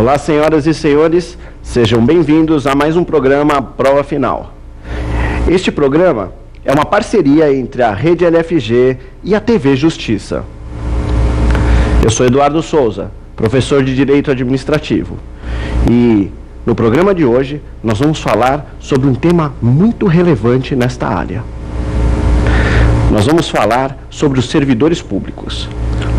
Olá, senhoras e senhores, sejam bem-vindos a mais um programa Prova Final. Este programa é uma parceria entre a Rede LFG e a TV Justiça. Eu sou Eduardo Souza, professor de Direito Administrativo, e no programa de hoje nós vamos falar sobre um tema muito relevante nesta área. Nós vamos falar sobre os servidores públicos,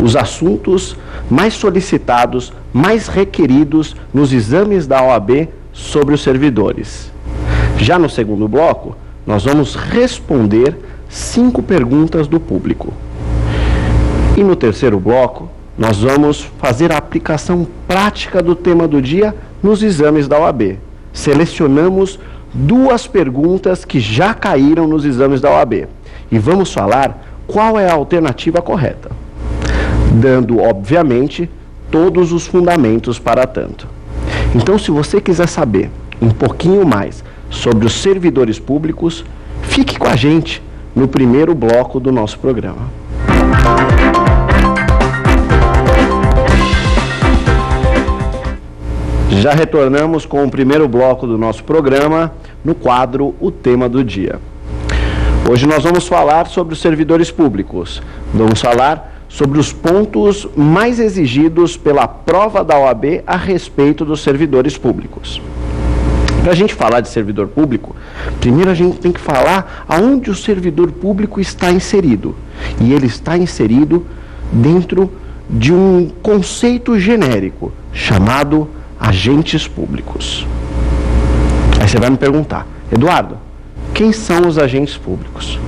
os assuntos mais solicitados, mais requeridos nos exames da OAB sobre os servidores. Já no segundo bloco, nós vamos responder 5 perguntas do público. E no terceiro bloco, nós vamos fazer a aplicação prática do tema do dia nos exames da OAB. Selecionamos 2 perguntas que já caíram nos exames da OAB e vamos falar qual é a alternativa correta, dando, obviamente, todos os fundamentos para tanto. Então, se você quiser saber um pouquinho mais sobre os servidores públicos, fique com a gente no primeiro bloco do nosso programa. Já retornamos com o primeiro bloco do nosso programa, no quadro O Tema do Dia. Hoje nós vamos falar sobre os servidores públicos. Vamos falar sobre os pontos mais exigidos pela prova da OAB a respeito dos servidores públicos. Para a gente falar de servidor público, primeiro a gente tem que falar aonde o servidor público está inserido. E ele está inserido dentro de um conceito genérico chamado agentes públicos. Aí você vai me perguntar, Eduardo, quem são os agentes públicos?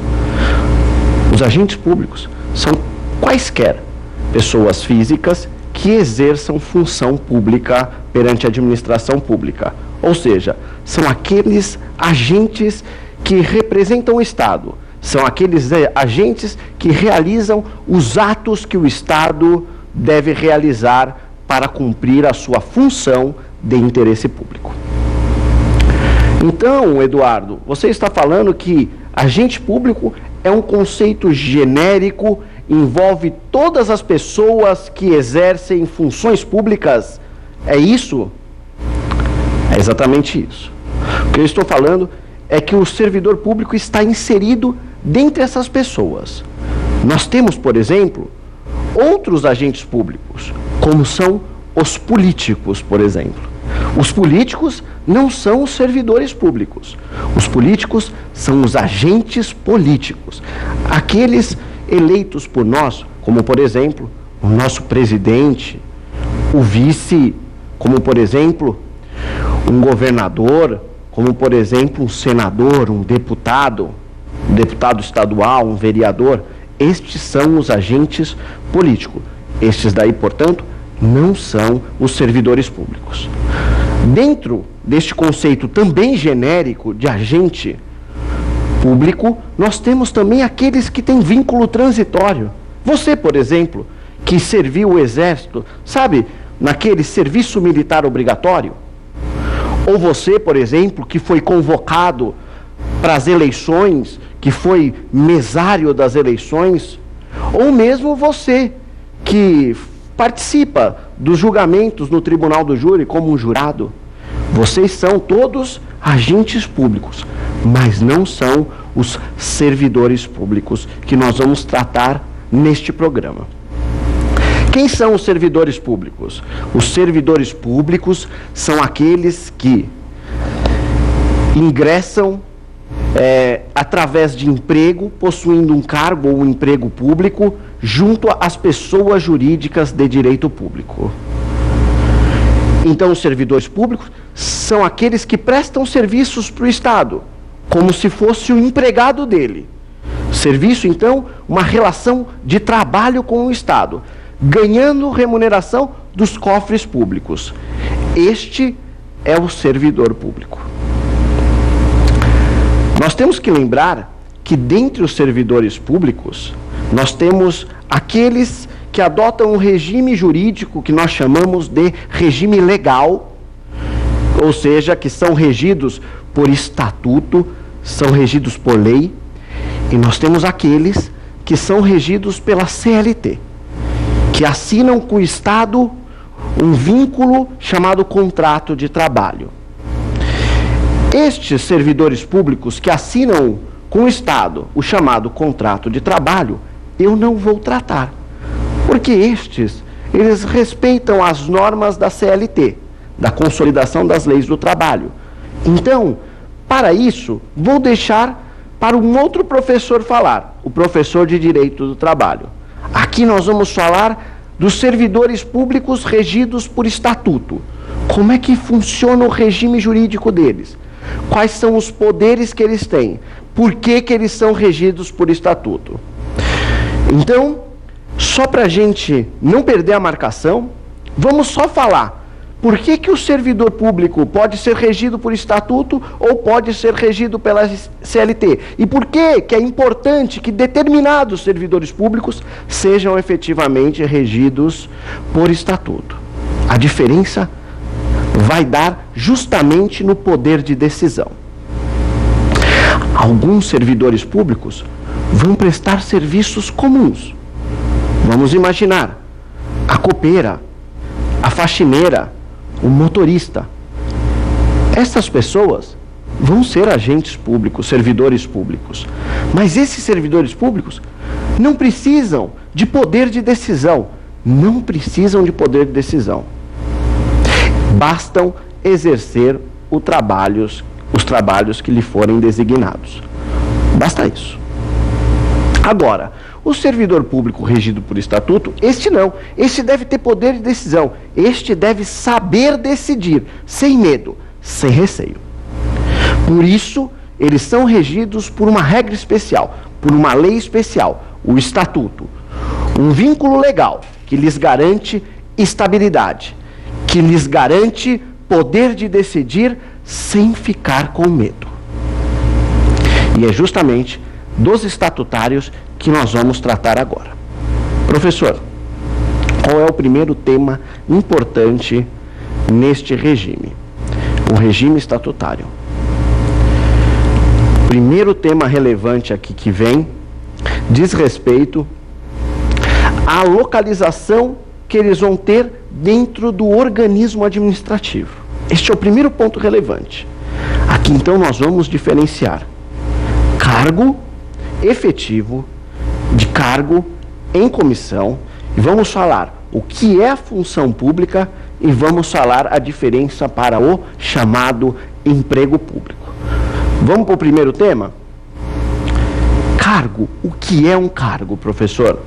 Os agentes públicos são quaisquer pessoas físicas que exerçam função pública perante a administração pública. Ou seja, são aqueles agentes que representam o Estado, são aqueles agentes que realizam os atos que o Estado deve realizar para cumprir a sua função de interesse público. Então, Eduardo, você está falando que agente público é um conceito genérico, envolve todas as pessoas que exercem funções públicas. É isso? É exatamente isso. O que eu estou falando é que o servidor público está inserido dentre essas pessoas. Nós temos, por exemplo, outros agentes públicos, como são os políticos, por exemplo. Os políticos não são os servidores públicos. Os políticos são os agentes políticos. Aqueles eleitos por nós, como por exemplo, o nosso presidente, o vice, como por exemplo, um governador, como por exemplo, um senador, um deputado estadual, um vereador. Estes são os agentes políticos. Estes daí, portanto, não são os servidores públicos. Dentro deste conceito também genérico de agente público, nós temos também aqueles que têm vínculo transitório. Você, por exemplo, que serviu o Exército, sabe, naquele serviço militar obrigatório? Ou você, por exemplo, que foi convocado para as eleições, que foi mesário das eleições? Ou mesmo você, que participa dos julgamentos no Tribunal do Júri como um jurado? Vocês são todos agentes públicos, mas não são os servidores públicos que nós vamos tratar neste programa. Quem são os servidores públicos? Os servidores públicos são aqueles que ingressam através de emprego, possuindo um cargo ou um emprego público, junto às pessoas jurídicas de direito público. Então, os servidores públicos são aqueles que prestam serviços para o Estado, como se fosse o empregado dele. Serviço, então, uma relação de trabalho com o Estado, ganhando remuneração dos cofres públicos. Este é o servidor público. Nós temos que lembrar que, dentre os servidores públicos, nós temos aqueles que adotam um regime jurídico que nós chamamos de regime legal, ou seja, que são regidos por estatuto, são regidos por lei, e nós temos aqueles que são regidos pela CLT, que assinam com o Estado um vínculo chamado contrato de trabalho. Estes servidores públicos que assinam com o Estado o chamado contrato de trabalho, eu não vou tratar, porque eles respeitam as normas da CLT, da Consolidação das Leis do Trabalho. Então, para isso, vou deixar para um outro professor falar, o professor de Direito do Trabalho. Aqui nós vamos falar dos servidores públicos regidos por estatuto. Como é que funciona o regime jurídico deles? Quais são os poderes que eles têm? Por que eles são regidos por estatuto? Então, só para a gente não perder a marcação, vamos só falar por que o servidor público pode ser regido por estatuto ou pode ser regido pela CLT. E por que é importante que determinados servidores públicos sejam efetivamente regidos por estatuto. A diferença vai dar justamente no poder de decisão. Alguns servidores públicos vão prestar serviços comuns. Vamos imaginar a copeira, a faxineira, o motorista. Essas pessoas vão ser agentes públicos, servidores públicos. Mas esses servidores públicos não precisam de poder de decisão. Não precisam de poder de decisão. Bastam exercer os trabalhos que lhe forem designados. Basta isso. Agora, o servidor público regido por estatuto, este não. Este deve ter poder de decisão. Este deve saber decidir, sem medo, sem receio. Por isso, eles são regidos por uma regra especial, por uma lei especial, o estatuto. Um vínculo legal que lhes garante estabilidade, que lhes garante poder de decidir sem ficar com medo. E é justamente dos estatutários que nós vamos tratar agora. Professor, qual é o primeiro tema importante neste regime? O regime estatutário. O primeiro tema relevante aqui que vem diz respeito à localização que eles vão ter dentro do organismo administrativo. Este é o primeiro ponto relevante. Aqui então nós vamos diferenciar cargo efetivo de cargo em comissão e vamos falar o que é a função pública e vamos falar a diferença para o chamado emprego público. Vamos para o primeiro tema? Cargo. O que é um cargo, professor?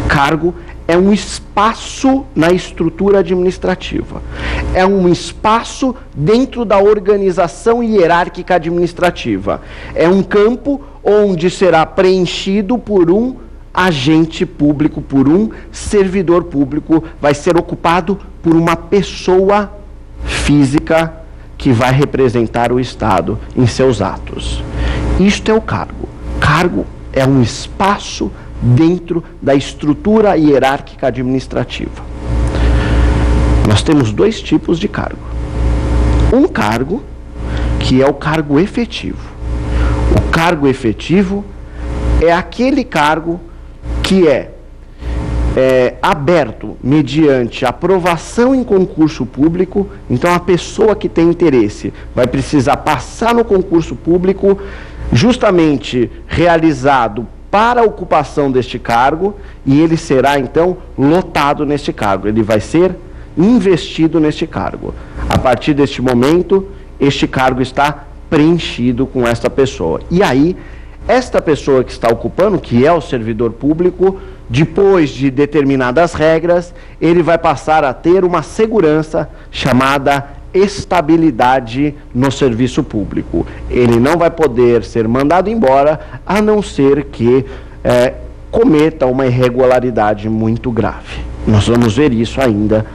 Cargo é um espaço na estrutura administrativa. É um espaço dentro da organização hierárquica administrativa. É um campo onde será preenchido por um agente público, por um servidor público, vai ser ocupado por uma pessoa física que vai representar o Estado em seus atos. Isto é o cargo. Cargo é um espaço dentro da estrutura hierárquica administrativa. Nós temos dois tipos de cargo. Um cargo, que é o cargo efetivo. O cargo efetivo é aquele cargo que é aberto mediante aprovação em concurso público. Então, a pessoa que tem interesse vai precisar passar no concurso público, justamente realizado para a ocupação deste cargo, e ele será, então, lotado neste cargo. Ele vai ser investido neste cargo. A partir deste momento, este cargo está preenchido com esta pessoa. E aí, esta pessoa que está ocupando, que é o servidor público, depois de determinadas regras, ele vai passar a ter uma segurança chamada estabilidade no serviço público. Ele não vai poder ser mandado embora, a não ser que cometa uma irregularidade muito grave. Nós vamos ver isso ainda